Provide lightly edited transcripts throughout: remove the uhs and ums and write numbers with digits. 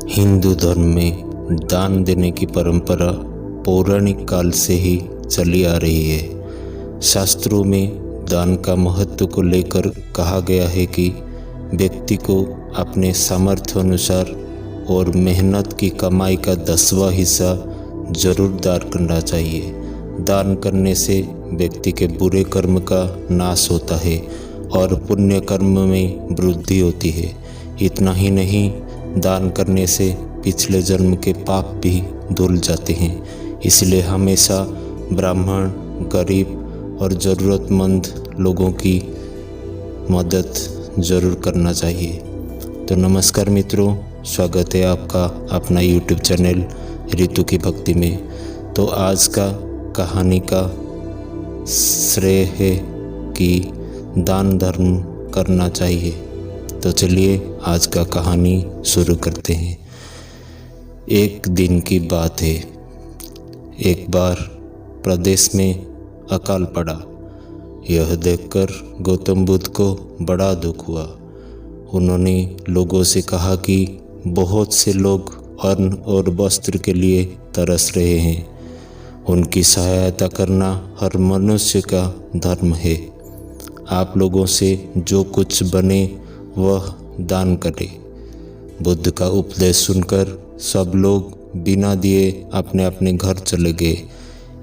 हिंदू धर्म में दान देने की परंपरा पौराणिक काल से ही चली आ रही है। शास्त्रों में दान का महत्व को लेकर कहा गया है कि व्यक्ति को अपने सामर्थ्य अनुसार और मेहनत की कमाई का 10वां हिस्सा जरूर दान करना चाहिए। दान करने से व्यक्ति के बुरे कर्म का नाश होता है और पुण्य कर्म में वृद्धि होती है। इतना ही नहीं, दान करने से पिछले जन्म के पाप भी धुल जाते हैं। इसलिए हमेशा ब्राह्मण, गरीब और ज़रूरतमंद लोगों की मदद ज़रूर करना चाहिए। तो नमस्कार मित्रों, स्वागत है आपका अपना YouTube चैनल ऋतु की भक्ति में। तो आज का कहानी का श्रेय है कि दान धर्म करना चाहिए। तो चलिए आज का कहानी शुरू करते हैं। एक दिन की बात है। एक बार प्रदेश में अकाल पड़ा। यह देखकर गौतम बुद्ध को बड़ा दुख हुआ। उन्होंने लोगों से कहा कि बहुत से लोग अन्न और वस्त्र के लिए तरस रहे हैं। उनकी सहायता करना हर मनुष्य का धर्म है। आप लोगों से जो कुछ बने वह दान करे। बुद्ध का उपदेश सुनकर सब लोग बिना दिए अपने अपने घर चले गए।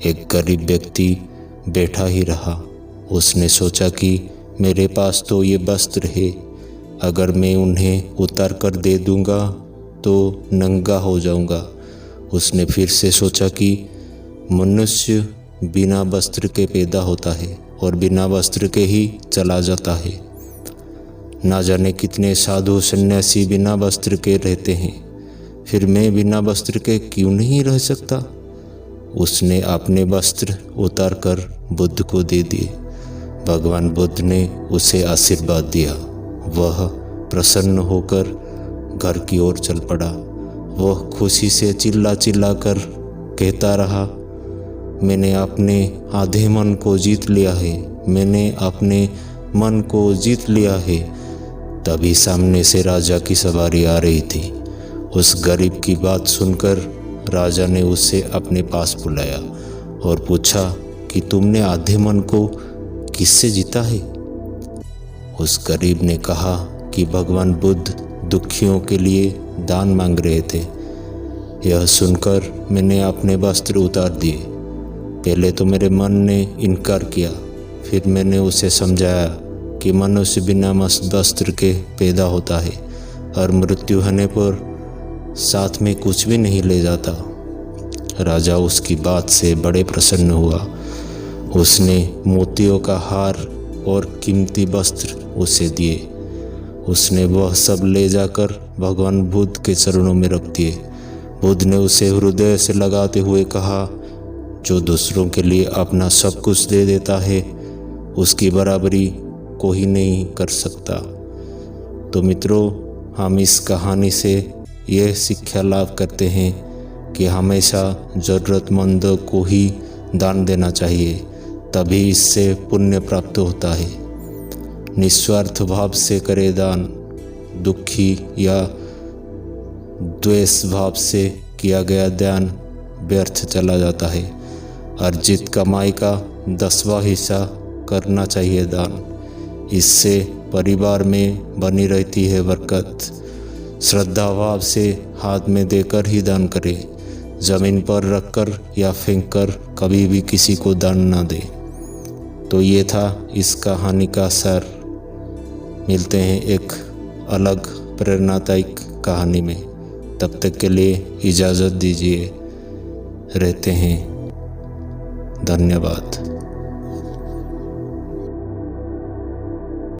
एक गरीब व्यक्ति बैठा ही रहा। उसने सोचा कि मेरे पास तो ये वस्त्र है, अगर मैं उन्हें उतार कर दे दूंगा तो नंगा हो जाऊंगा। उसने फिर से सोचा कि मनुष्य बिना वस्त्र के पैदा होता है और बिना वस्त्र के ही चला जाता है। ना जाने कितने साधु सन्यासी बिना वस्त्र के रहते हैं, फिर मैं बिना वस्त्र के क्यों नहीं रह सकता। उसने अपने वस्त्र उतार कर बुद्ध को दे दिए। भगवान बुद्ध ने उसे आशीर्वाद दिया। वह प्रसन्न होकर घर की ओर चल पड़ा। वह खुशी से चिल्ला चिल्ला कर कहता रहा, मैंने अपने आधे मन को जीत लिया है, मैंने अपने मन को जीत लिया है। तभी सामने से राजा की सवारी आ रही थी। उस गरीब की बात सुनकर राजा ने उसे अपने पास बुलाया और पूछा कि तुमने आधे मन को किससे जीता है। उस गरीब ने कहा कि भगवान बुद्ध दुखियों के लिए दान मांग रहे थे। यह सुनकर मैंने अपने वस्त्र उतार दिए। पहले तो मेरे मन ने इनकार किया, फिर मैंने उसे समझाया कि मनुष्य बिना वस्त्र के पैदा होता है और मृत्यु होने पर साथ में कुछ भी नहीं ले जाता। राजा उसकी बात से बड़े प्रसन्न हुआ। उसने मोतियों का हार और कीमती वस्त्र उसे दिए। उसने वह सब ले जाकर भगवान बुद्ध के चरणों में रख दिए। बुद्ध ने उसे हृदय से लगाते हुए कहा, जो दूसरों के लिए अपना सब कुछ दे देता है उसकी बराबरी कोई नहीं कर सकता। तो मित्रों, हम इस कहानी से यह शिक्षा लाभ करते हैं कि हमेशा ज़रूरतमंदों को ही दान देना चाहिए, तभी इससे पुण्य प्राप्त होता है। निस्वार्थ भाव से करे दान। दुखी या द्वेष भाव से किया गया दान व्यर्थ चला जाता है। अर्जित कमाई का 10वां हिस्सा करना चाहिए दान। इससे परिवार में बनी रहती है बरकत। श्रद्धा भाव से हाथ में देकर ही दान करें। ज़मीन पर रखकर या फेंक कर कभी भी किसी को दान ना दें। तो ये था इस कहानी का सार। मिलते हैं एक अलग प्रेरणादायक कहानी में। तब तक के लिए इजाज़त दीजिए। रहते हैं। धन्यवाद।